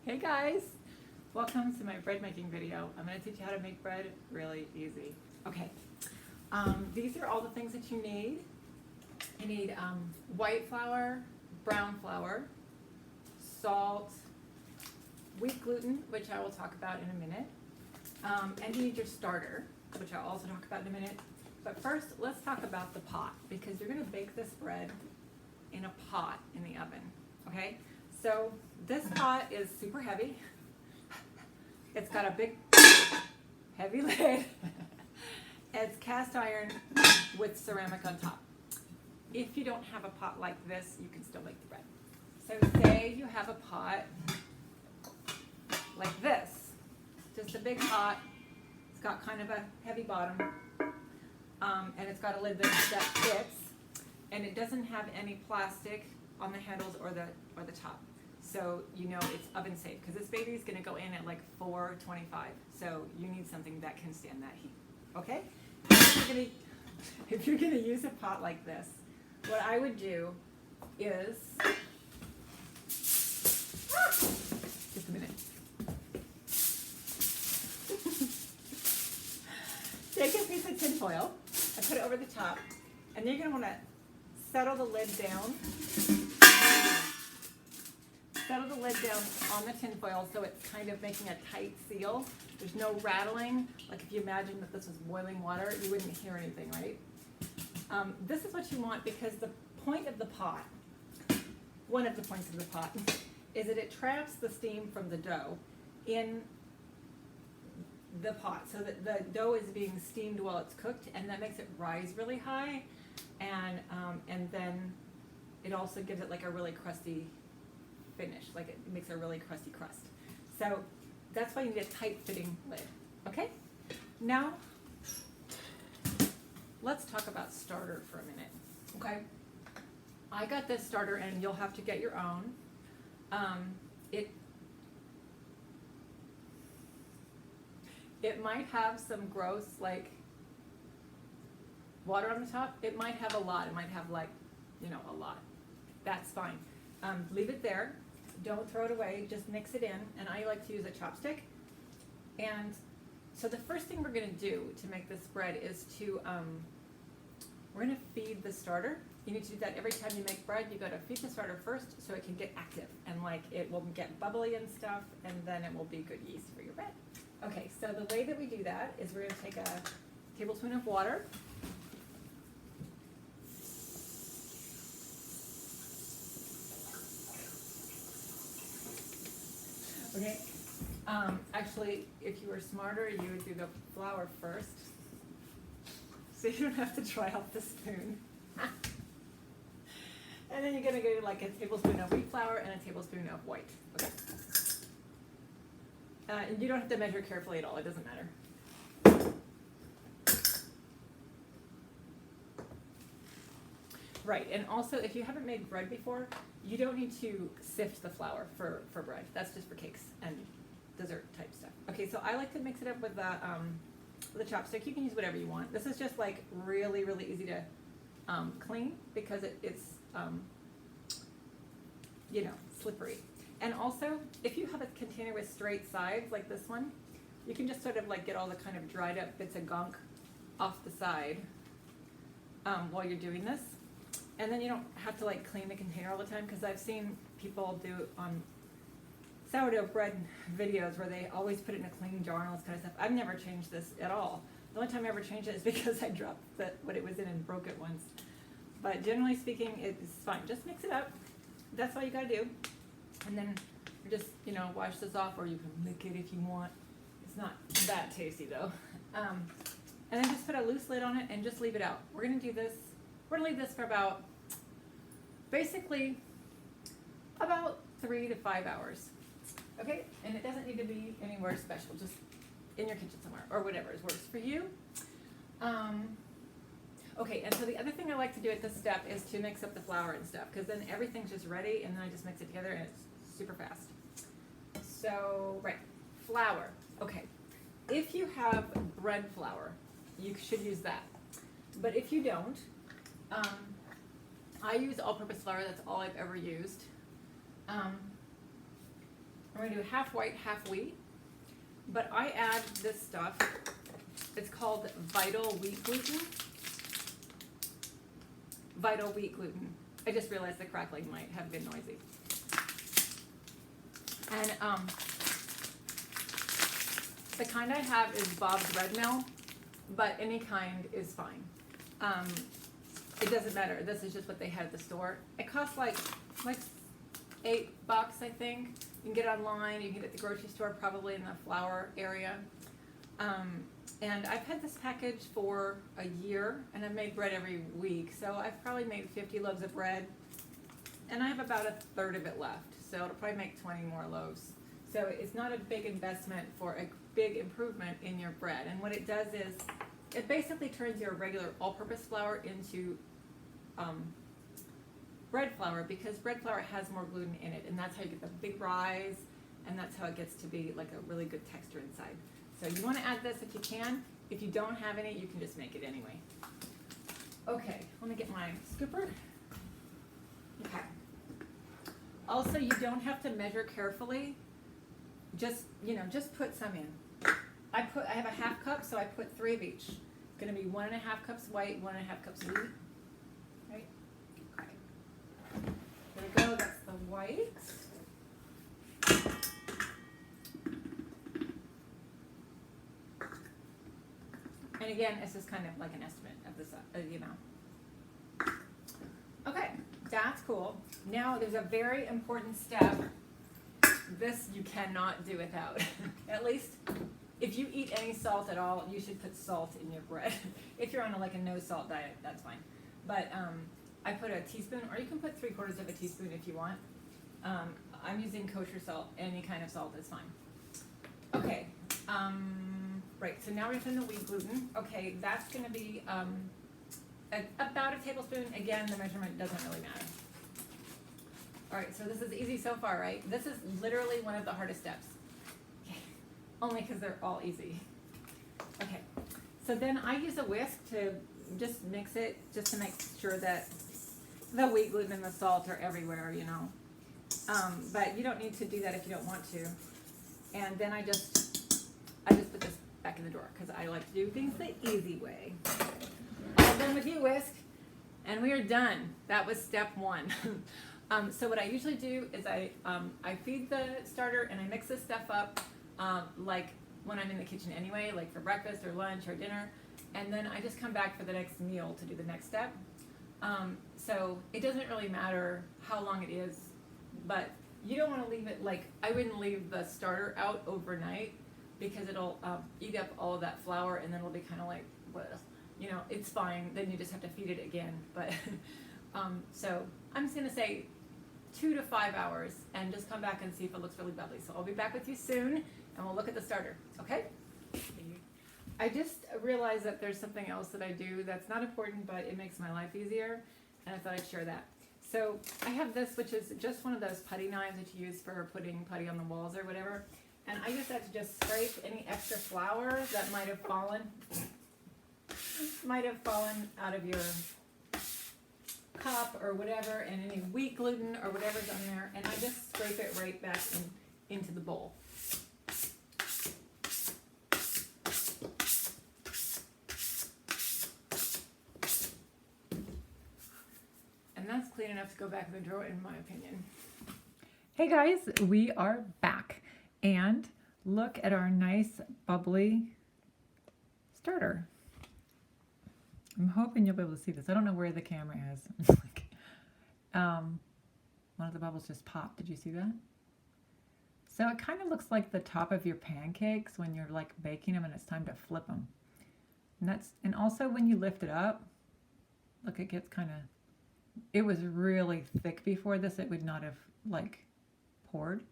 Hey guys, welcome to my bread making video. I'm going to teach you how to make bread really easy. Okay, these are all the things that you need. You need white flour, brown flour, salt, wheat gluten, which I will talk about in a minute, and you need your starter, which I'll also talk about in a minute. But first, let's talk about the pot, because you're going to bake this bread in a pot in the oven, okay? So this pot is super heavy. It's got a big, heavy lid. It's cast iron with ceramic on top. If you don't have a pot like this, you can still make the bread. So say you have a pot like this, just a big pot. It's got kind of a heavy bottom, and it's got a lid that fits, and it doesn't have any plastic on the handles or the top. So you know it's oven safe, because this baby is going to go in at like 425. So you need something that can stand that heat. Okay? If you're gonna use a pot like this, what I would do is just a minute. Take a piece of tin foil and put it over the top, and you're gonna want to settle the lid down. Settle the lid down on the tin foil so it's kind of making a tight seal. There's no rattling. Like if you imagine that this was boiling water, you wouldn't hear anything, right? This is what you want, because the point of the pot, one of the points of the pot, is that it traps the steam from the dough in the pot, so that the dough is being steamed while it's cooked, and that makes it rise really high, and then it also gives it like a really crusty finish, like it makes a really crusty crust. So that's why you need a tight fitting lid. Okay? Now let's talk about starter for a minute. Okay? I got this starter, and you'll have to get your own. It might have some gross, like, water on the top. It might have a lot. It might have, like, you know, a lot. That's fine. Leave it there. Don't throw it away. Just mix it in. And I like to use a chopstick. And so the first thing we're going to do to make this bread is to, we're going to feed the starter. You need to do that every time you make bread. You got to feed the starter first so it can get active, and like it will get bubbly and stuff, and then it will be good yeast for your bread. Okay, so the way that we do that is we're going to take a tablespoon of water. Okay, actually, if you were smarter, you would do the flour first, so you don't have to dry off the spoon. And then you're going to go like a tablespoon of wheat flour and a tablespoon of white. Okay. And you don't have to measure carefully at all. It doesn't matter. Right, and also if you haven't made bread before, you don't need to sift the flour for bread. That's just for cakes and dessert type stuff. Okay, so I like to mix it up with a chopstick. You can use whatever you want. This is just like really, really easy to clean, because it's you know, slippery. And also, if you have a container with straight sides like this one, you can just sort of like get all the kind of dried up bits of gunk off the side while you're doing this. And then you don't have to like clean the container all the time, because I've seen people do on sourdough bread videos where they always put it in a clean jar and all this kind of stuff. I've never changed this at all. The only time I ever changed it is because I dropped what it was in and broke it once. But generally speaking, it's fine. Just mix it up. That's all you gotta do. And then just, you know, wash this off, or you can lick it if you want. It's not that tasty though. And then just put a loose lid on it and just leave it out. We're gonna do this. We're gonna leave this for about, basically, about 3 to 5 hours. Okay? And it doesn't need to be anywhere special, just in your kitchen somewhere, or whatever works for you. Okay, and so the other thing I like to do at this step is to mix up the flour and stuff, because then everything's just ready, and then I just mix it together, and it's super fast. So, right, flour. Okay, if you have bread flour, you should use that. But if you don't, I use all-purpose flour. That's all I've ever used. I'm going to do half white, half wheat. But I add this stuff. It's called Vital Wheat Gluten. Vital Wheat Gluten. I just realized the crackling might have been noisy. And the kind I have is Bob's Red Mill, but any kind is fine. It doesn't matter. This is just what they had at the store. It costs like $8, I think. You can get it online. You can get it at the grocery store, probably in the flour area. And I've had this package for a year, and I've made bread every week. So I've probably made 50 loaves of bread, and I have about a third of it left. So it'll probably make 20 more loaves. So it's not a big investment for a big improvement in your bread. And what it does is it basically turns your regular all-purpose flour into bread flour, because bread flour has more gluten in it, and that's how you get the big rise, and that's how it gets to be like a really good texture inside. So you want to add this if you can. If you don't have any, you can just make it anyway. Okay, let me get my scooper. Okay. Also, you don't have to measure carefully. Just put some in. I have a half cup, so I put 3 of each. It's going to be 1.5 cups white, 1.5 cups wheat. Right? Okay. There we go. That's the white. And again, it's just kind of like an estimate of this, the amount. Okay, that's cool. Now there's a very important step. This you cannot do without. At least if you eat any salt at all, you should put salt in your bread. If you're on a no salt diet, that's fine. But I put a teaspoon, or you can put 3/4 of a teaspoon if you want. I'm using kosher salt. Any kind of salt is fine. Okay. Right, so now we're putting the wheat gluten. Okay, that's going to be about a tablespoon. Again, the measurement doesn't really matter. All right, so this is easy so far, right? This is literally one of the hardest steps. Okay. Only because they're all easy. Okay, so then I use a whisk to just mix it, just to make sure that the wheat gluten and the salt are everywhere, you know. But you don't need to do that if you don't want to. And then I just put this back in the drawer, because I like to do things the easy way. All done with you, whisk, and we are done. That was step 1. So what I usually do is I feed the starter and I mix this stuff up like when I'm in the kitchen anyway, like for breakfast or lunch or dinner, and then I just come back for the next meal to do the next step. So it doesn't really matter how long it is, but you don't want to leave it, like I wouldn't leave the starter out overnight, because it'll eat up all of that flour, and then it'll be kind of like, well, you know, it's fine. Then you just have to feed it again. But so I'm just gonna say 2 to 5 hours, and just come back and see if it looks really bubbly. So I'll be back with you soon, and we'll look at the starter. Okay? I just realized that there's something else that I do that's not important, but it makes my life easier, and I thought I'd share that. So I have this, which is just one of those putty knives that you use for putting putty on the walls or whatever. And I use that to just scrape any extra flour that might have fallen out of your cup or whatever, and any wheat gluten or whatever's on there, and I just scrape it right back into the bowl. And that's clean enough to go back in the drawer, in my opinion. Hey guys, we are back. And look at our nice bubbly starter. I'm hoping you'll be able to see this. I don't know where the camera is. One of the bubbles just popped. Did you see that? So it kind of looks like the top of your pancakes when you're like baking them and it's time to flip them. And also when you lift it up, look, it gets kind of, it was really thick before this. It would not have like poured.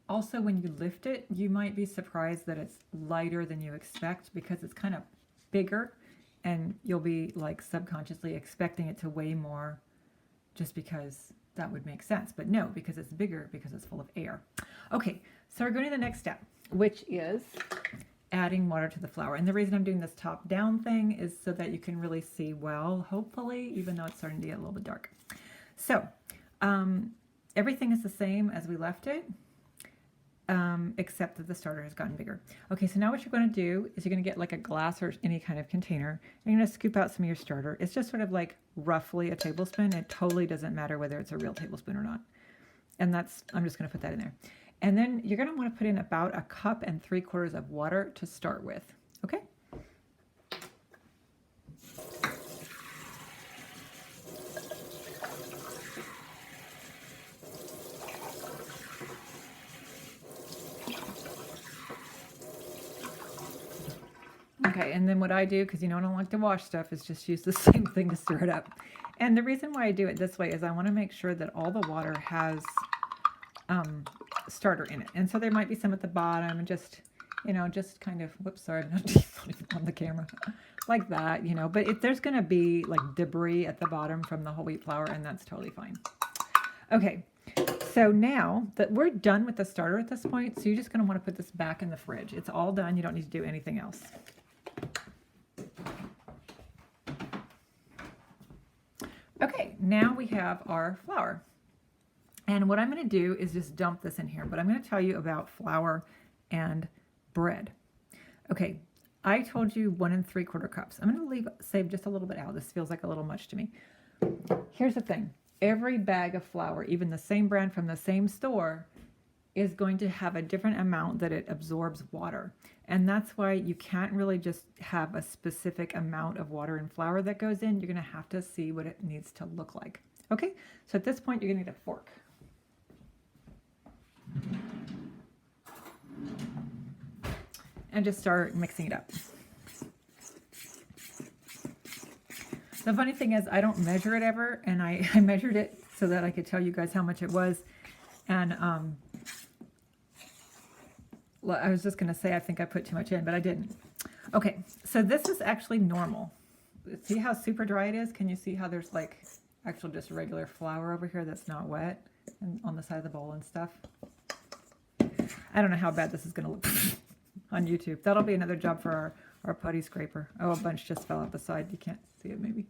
Also, when you lift it, you might be surprised that it's lighter than you expect, because it's kind of bigger, and you'll be like subconsciously expecting it to weigh more, just because that would make sense. But no, because it's bigger, because it's full of air. Okay, so we're going to the next step, which is adding water to the flour. And the reason I'm doing this top down thing is so that you can really see well, hopefully, even though it's starting to get a little bit dark. So, everything is the same as we left it, except that the starter has gotten bigger. Okay, so now what you're going to do is you're going to get like a glass or any kind of container, and you're going to scoop out some of your starter. It's just sort of like roughly a tablespoon. It totally doesn't matter whether it's a real tablespoon or not. And that's, I'm just going to put that in there. And then you're going to want to put in about 1 3/4 cups of water to start with. Okay? Okay, and then what I do, because you know I don't like to wash stuff, is just use the same thing to stir it up. And the reason why I do it this way is I want to make sure that all the water has starter in it. And so there might be some at the bottom, and just, you know, just kind of, whoops, sorry, I'm not even on the camera, like that, you know. But if there's going to be like debris at the bottom from the whole wheat flour, and that's totally fine. Okay, so now that we're done with the starter at this point, so you're just going to want to put this back in the fridge. It's all done. You don't need to do anything else. Okay, now we have our flour. And what I'm going to do is just dump this in here, but I'm going to tell you about flour and bread. Okay, I told you 1 3/4 cups. I'm going to save just a little bit out. This feels like a little much to me. Here's the thing. Every bag of flour, even the same brand from the same store, is going to have a different amount that it absorbs water. And that's why you can't really just have a specific amount of water and flour that goes in. You're going to have to see what it needs to look like. Okay, so at this point, you're going to need a fork. And just start mixing it up. The funny thing is I don't measure it ever, and I measured it so that I could tell you guys how much it was. And I was just going to say I think I put too much in, but I didn't. Okay, so this is actually normal. See how super dry it is? Can you see how there's like actual just regular flour over here that's not wet and on the side of the bowl and stuff? I don't know how bad this is going to look on YouTube. That'll be another job for our putty scraper. Oh, a bunch just fell out the side. You can't see it maybe.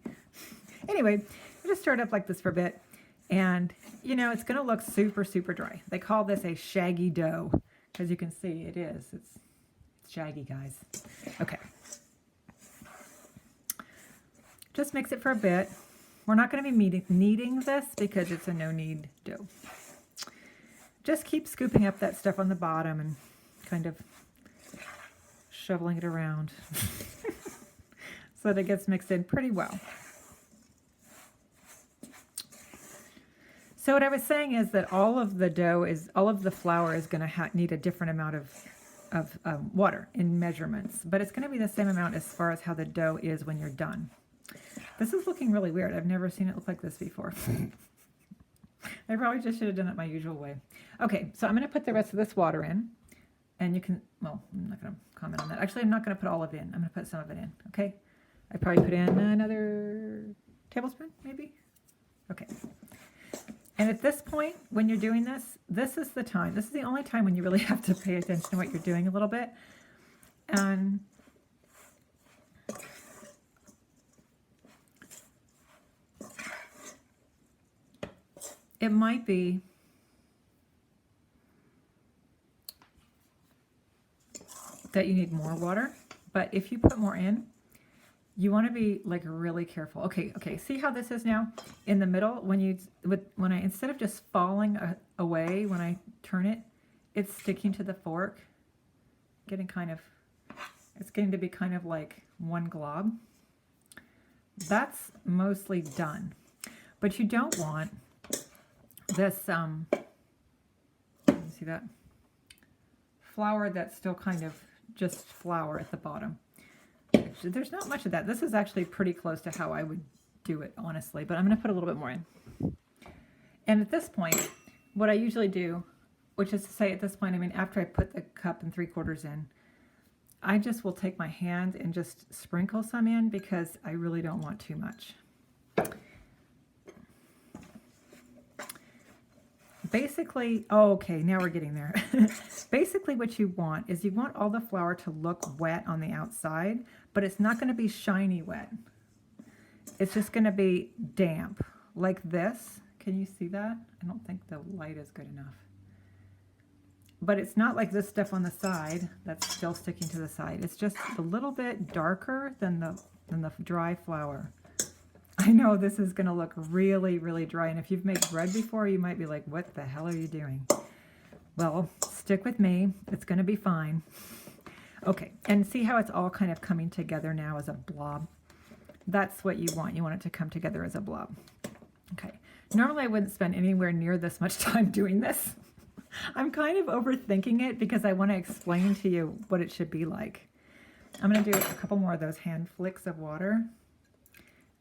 Anyway, I just stir it up like this for a bit. And, you know, it's going to look super, super dry. They call this a shaggy dough. As you can see, it is. It's shaggy, guys. Okay. Just mix it for a bit. We're not going to be kneading this because it's a no-knead dough. Just keep scooping up that stuff on the bottom and kind of shoveling it around so that it gets mixed in pretty well. So what I was saying is that all of the flour is going to need a different amount of water in measurements, but it's going to be the same amount as far as how the dough is when you're done. This is looking really weird. I've never seen it look like this before. I probably just should have done it my usual way. Okay, so I'm going to put the rest of this water in, and you can, well, I'm not going to comment on that. Actually, I'm not going to put all of it in. I'm going to put some of it in, okay? I probably put in another tablespoon, maybe? Okay. And at this point, when you're doing this, this is the time. This is the only time when you really have to pay attention to what you're doing a little bit. And it might be that you need more water, but if you put more in, you want to be like really careful. Okay, see how this is now in the middle? When I instead of just falling away when I turn it, it's sticking to the fork, it's getting to be kind of like one glob. That's mostly done, but you don't want this you see that flour that's still kind of just flour at the bottom. Actually, there's not much of that. This is actually pretty close to how I would do it, honestly, but I'm going to put a little bit more in. And at this point, what I usually do, which is to say at this point, I mean, after I put the 1 3/4 cups in, I just will take my hand and just sprinkle some in because I really don't want too much. Basically, oh, okay, now we're getting there. Basically what you want is you want all the flour to look wet on the outside, but it's not going to be shiny wet. It's just going to be damp like this, Can you see that? I don't think the light is good enough. But it's not like this stuff on the side that's still sticking to the side. It's just a little bit darker than the dry flour. I know this is going to look really, really dry. And if you've made bread before, you might be like, what the hell are you doing? Well, stick with me. It's going to be fine. Okay, and see how it's all kind of coming together now as a blob? That's what you want. You want it to come together as a blob. Okay, normally I wouldn't spend anywhere near this much time doing this. I'm kind of overthinking it because I want to explain to you what it should be like. I'm going to do a couple more of those hand flicks of water.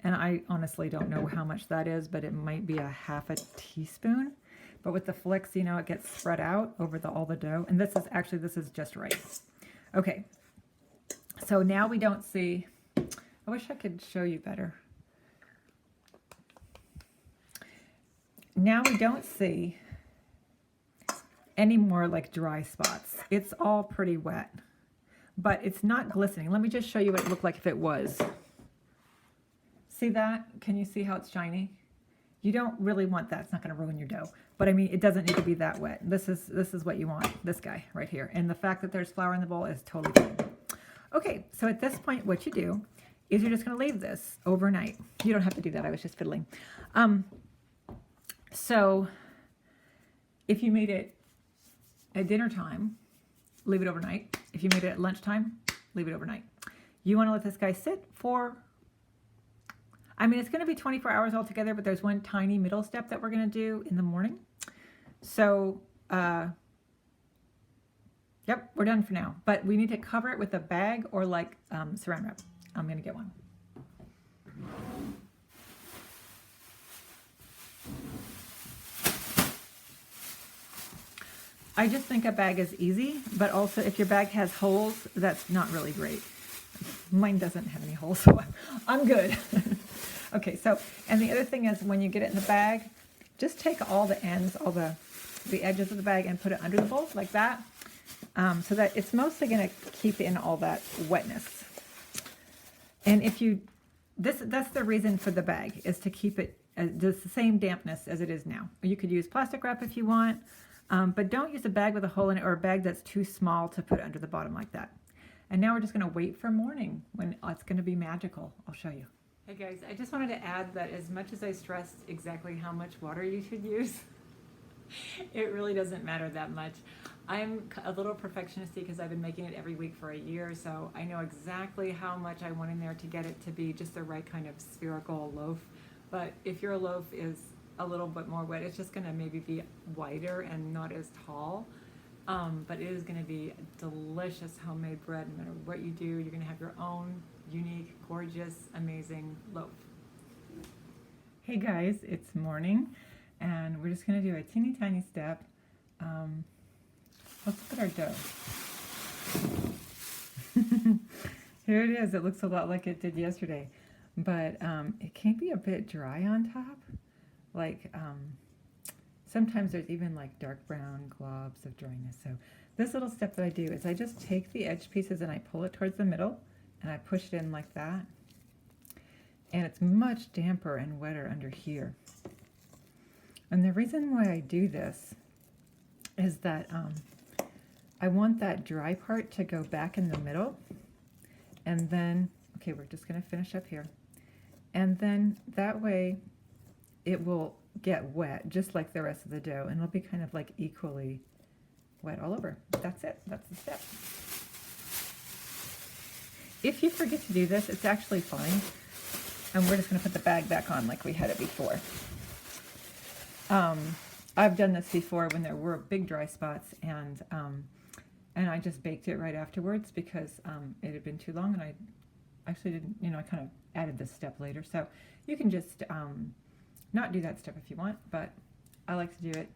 And I honestly don't know how much that is, but it might be a ½ teaspoon. But with the flicks, you know, it gets spread out over all the dough. And this is just right. Okay, so now we don't see, I wish I could show you better. Now we don't see any more like dry spots. It's all pretty wet, but it's not glistening. Let me just show you what it looked like if it was. See that? Can you see how it's shiny? You don't really want that. It's not going to ruin your dough. But I mean, it doesn't need to be that wet. This is what you want, this guy right here. And the fact that there's flour in the bowl is totally fine. Okay, so at this point, what you do is you're just going to leave this overnight. You don't have to do that. I was just fiddling. So if you made it at dinner time, leave it overnight. If you made it at lunchtime, leave it overnight. You want to let this guy sit for, I mean, it's going to be 24 hours altogether, but there's one tiny middle step that we're going to do in the morning. So, yep, we're done for now. But we need to cover it with a bag or like saran wrap. I'm going to get one. I just think a bag is easy, but also if your bag has holes, that's not really great. Mine doesn't have any holes, so I'm good. Okay, so, and the other thing is when you get it in the bag, just take all the ends, all the edges of the bag and put it under the bowl like that, so that it's mostly going to keep in all that wetness. And if you, that's the reason for the bag, is to keep it the same dampness as it is now. Or you could use plastic wrap if you want, but don't use a bag with a hole in it or a bag that's too small to put under the bottom like that. And now we're just going to wait for morning when it's going to be magical. I'll show you. Hey guys, I just wanted to add that as much as I stressed exactly how much water you should use, it really doesn't matter that much. I'm a little perfectionist because I've been making it every week for a year, so I know exactly how much I want in there to get it to be just the right kind of spherical loaf. But if your loaf is a little bit more wet, it's just going to maybe be wider and not as tall. But it is going to be delicious homemade bread. No matter what you do, you're going to have your own unique, gorgeous, amazing loaf. Hey guys, it's morning, and we're just going to do a teeny tiny step. Let's look at our dough. Here it is. It looks a lot like it did yesterday, but it can be a bit dry on top. Like sometimes there's even like dark brown globs of dryness. So this little step that I do is I just take the edge pieces and I pull it towards the middle and I push it in like that. And it's much damper and wetter under here. And the reason why I do this is that I want that dry part to go back in the middle. And then, okay, we're just going to finish up here. And then that way it will get wet just like the rest of the dough, and it'll be kind of like equally wet all over. That's it. That's the step. If you forget to do this, it's actually fine. And we're just going to put the bag back on like we had it before. I've done this before when there were big dry spots, and I just baked it right afterwards because it had been too long, and I actually didn't, I kind of added this step later. So you can just not do that step if you want, but I like to do it.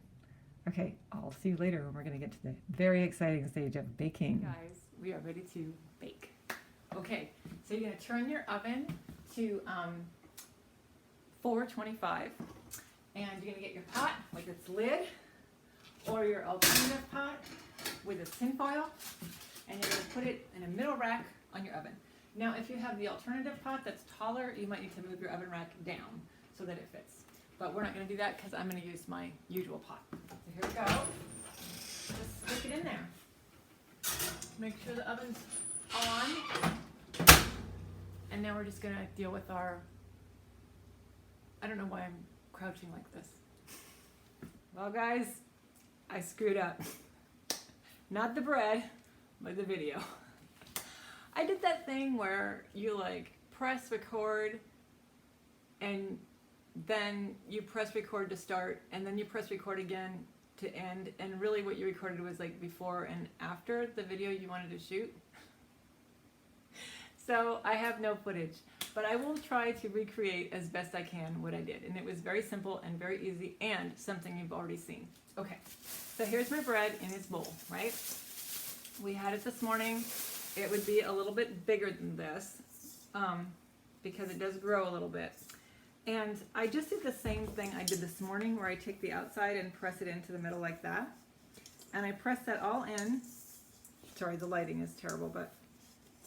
Okay, I'll see you later when we're going to get to the very exciting stage of baking. Hey guys, we are ready to bake. Okay, so you're going to turn your oven to 425, and you're going to get your pot with its lid, or your alternative pot with a tin foil, and you're going to put it in a middle rack on your oven. Now, if you have the alternative pot that's taller, you might need to move your oven rack down so that it fits. but we're not going to do that because I'm going to use my usual pot. So here we go. Just stick it in there. Make sure the oven's on. And now we're just going to deal with our, I don't know why I'm crouching like this. Well guys, I screwed up. Not the bread, but the video. I did that thing where you like press record and then you press record to start and then you press record again to end, and really what you recorded was like before and after the video you wanted to shoot. So I have no footage, but I will try to recreate as best I can what I did, and it was very simple and very easy and something you've already seen. Okay, so here's my bread in its bowl, right? We had it this morning. It would be a little bit bigger than this because it does grow a little bit. And I just did the same thing I did this morning where I take the outside and press it into the middle like that. And I press that all in. Sorry, the lighting is terrible, but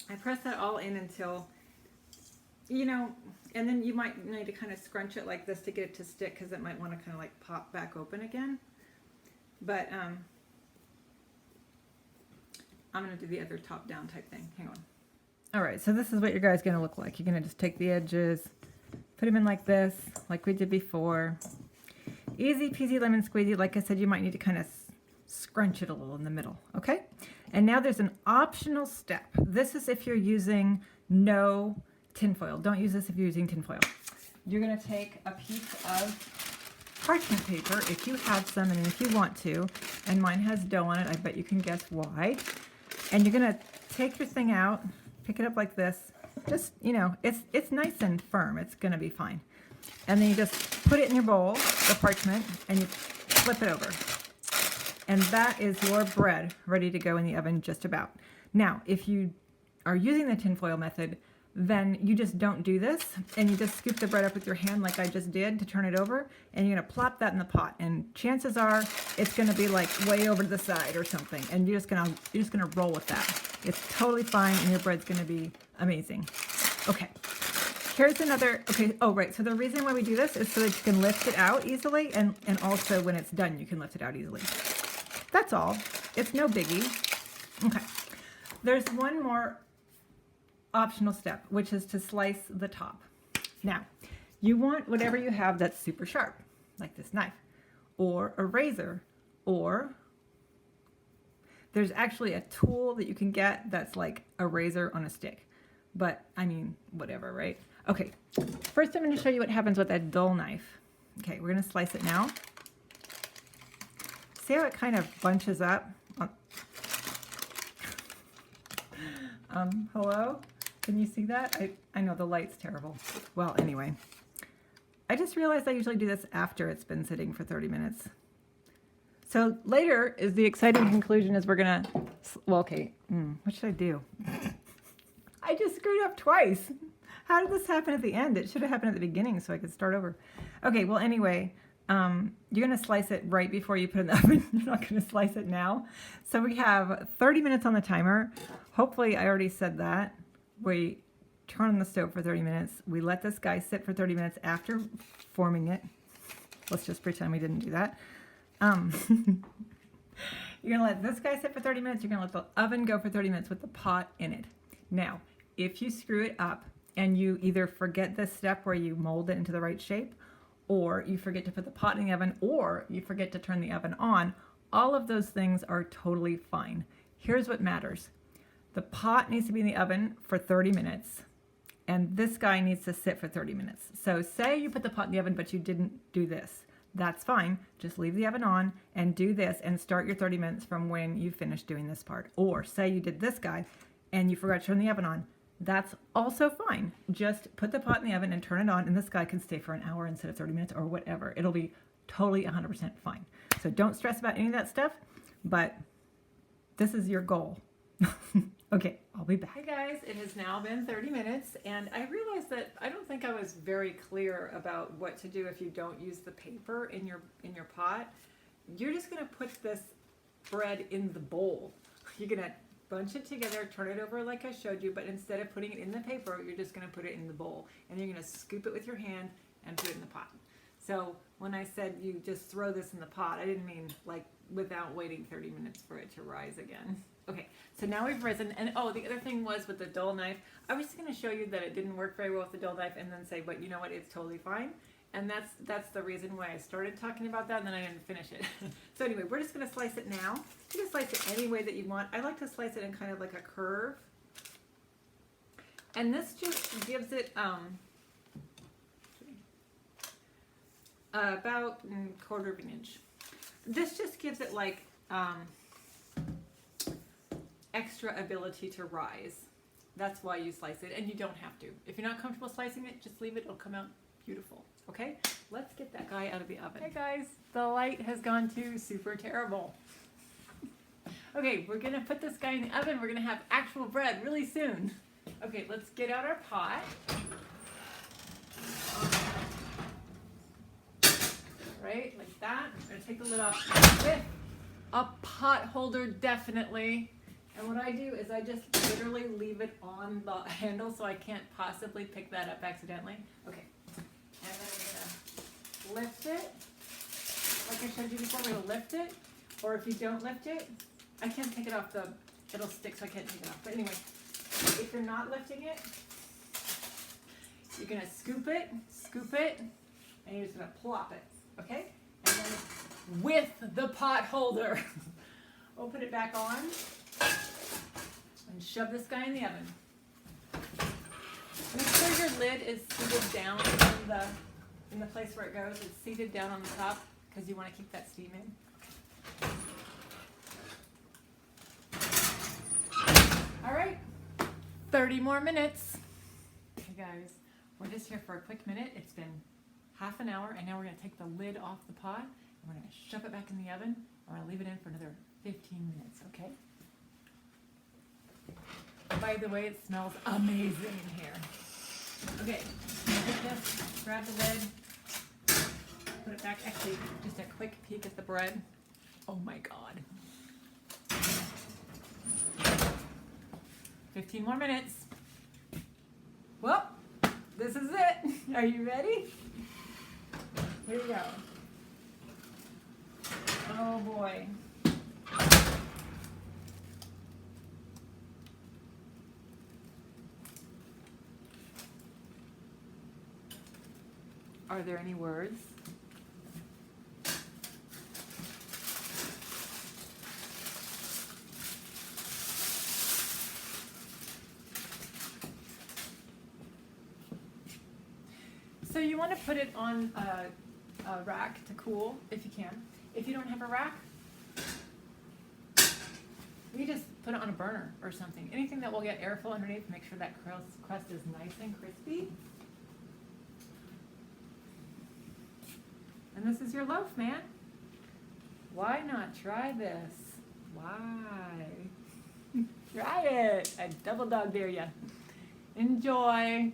I press that all in until, you know, and then you might need to kind of scrunch it like this to get it to stick because it might want to kind of like pop back open again. But I'm going to do the other top down type thing. Hang on. All right, so this is what your guy's going to look like. You're going to just take the edges, put them in like this, like we did before. Easy peasy lemon squeezy. Like I said, you might need to kind of scrunch it a little in the middle, okay? And now there's an optional step. This is if you're using no tinfoil. Don't use this if you're using tinfoil. You're going to take a piece of parchment paper if you have some and if you want to, and mine has dough on it. I bet you can guess why. And you're going to take your thing out, pick it up like this. Just, you know, it's nice and firm. It's going to be fine. And then you just put it in your bowl, the parchment, and you flip it over. And that is your bread ready to go in the oven just about. Now, if you are using the tinfoil method, then you just don't do this, and you just scoop the bread up with your hand like I just did to turn it over, and you're going to plop that in the pot. And chances are it's going to be like way over to the side or something, and you're just going to roll with that. It's totally fine, and your bread's going to be amazing. Okay. Here's another, okay, oh, right, so the reason why we do this is so that you can lift it out easily, and also when it's done, you can lift it out easily. That's all. It's no biggie. Okay. There's one more optional step, which is to slice the top. Now, you want whatever you have that's super sharp, like this knife, or a razor, or there's actually a tool that you can get that's like a razor on a stick. But, I mean, whatever, right? Okay, first I'm going to show you what happens with that dull knife. Okay, we're going to slice it now. See how it kind of bunches up? Hello? Can you see that? I know the light's terrible. Well, anyway. I just realized I usually do this after it's been sitting for 30 minutes. So later is the exciting conclusion is we're going to, well, okay, what should I do? I just screwed up twice. How did this happen at the end? It should have happened at the beginning so I could start over. Okay, well, anyway, you're going to slice it right before you put it in the oven. You're not going to slice it now. So we have 30 minutes on the timer. Hopefully, I already said that. We turn on the stove for 30 minutes. We let this guy sit for 30 minutes after forming it. Let's just pretend we didn't do that. You're going to let this guy sit for 30 minutes. You're going to let the oven go for 30 minutes with the pot in it. Now, if you screw it up and you either forget this step where you mold it into the right shape, or you forget to put the pot in the oven, or you forget to turn the oven on, all of those things are totally fine. Here's what matters. The pot needs to be in the oven for 30 minutes, and this guy needs to sit for 30 minutes. So say you put the pot in the oven, but you didn't do this. That's fine. Just leave the oven on and do this and start your 30 minutes from when you finish doing this part. Or say you did this guy and you forgot to turn the oven on. That's also fine. Just put the pot in the oven and turn it on, and this guy can stay for an hour instead of 30 minutes or whatever. It'll be totally 100% fine. So don't stress about any of that stuff, but this is your goal. Okay, I'll be back. Hey guys, it has now been 30 minutes, and I realized that I don't think I was very clear about what to do if you don't use the paper in your pot. You're just going to put this bread in the bowl. You're going to bunch it together, turn it over like I showed you, but instead of putting it in the paper, you're just going to put it in the bowl, and you're going to scoop it with your hand and put it in the pot. So when I said you just throw this in the pot. I didn't mean like without waiting 30 minutes for it to rise again. Okay, so now we've risen, and oh, the other thing was with the dull knife, I was just going to show you that it didn't work very well with the dull knife and then say, but you know what, it's totally fine. And that's the reason why I started talking about that, and then I didn't finish it. So anyway, we're just going to slice it now. You can slice it any way that you want. I like to slice it in kind of like a curve. And this just gives it about a quarter of an inch. This just gives it like extra ability to rise. That's why you slice it, and you don't have to. If you're not comfortable slicing it, just leave it. It'll come out beautiful. Okay, let's get that guy out of the oven. Hey guys, the light has gone to super terrible. Okay, we're gonna put this guy in the oven. We're gonna have actual bread really soon. Okay, let's get out our pot. Right, like that. I'm gonna take the lid off with a pot holder, definitely. And what I do is I just literally leave it on the handle so I can't possibly pick that up accidentally. Okay. And then I'm going to lift it. Like I showed you before, we're going to lift it. Or if you don't lift it, I can't take it off it'll stick, so I can't take it off. But anyway, if you're not lifting it, you're going to scoop it, and you're just going to plop it. Okay? And then with the pot holder, open it back on and shove this guy in the oven. Make sure your lid is seated down in the place where it goes. It's seated down on the top because you want to keep that steam in. Okay. All right, 30 more minutes. Okay guys, we're just here for a quick minute. It's been half an hour, and now we're going to take the lid off the pot and we're going to shove it back in the oven. We're going to leave it in for another 15 minutes, okay? By the way, it smells amazing in here. Okay, take this, grab the lid, put it back. Actually, just a quick peek at the bread. Oh my God. 15 more minutes. Well, this is it. Are you ready? Here we go. Oh boy. Are there any words? So you want to put it on a rack to cool if you can. If you don't have a rack, you just put it on a burner or something. Anything that will get airflow underneath, make sure that crust is nice and crispy. And this is your loaf, man. Why not try this? Why? Try it. I double dog dare ya. Enjoy.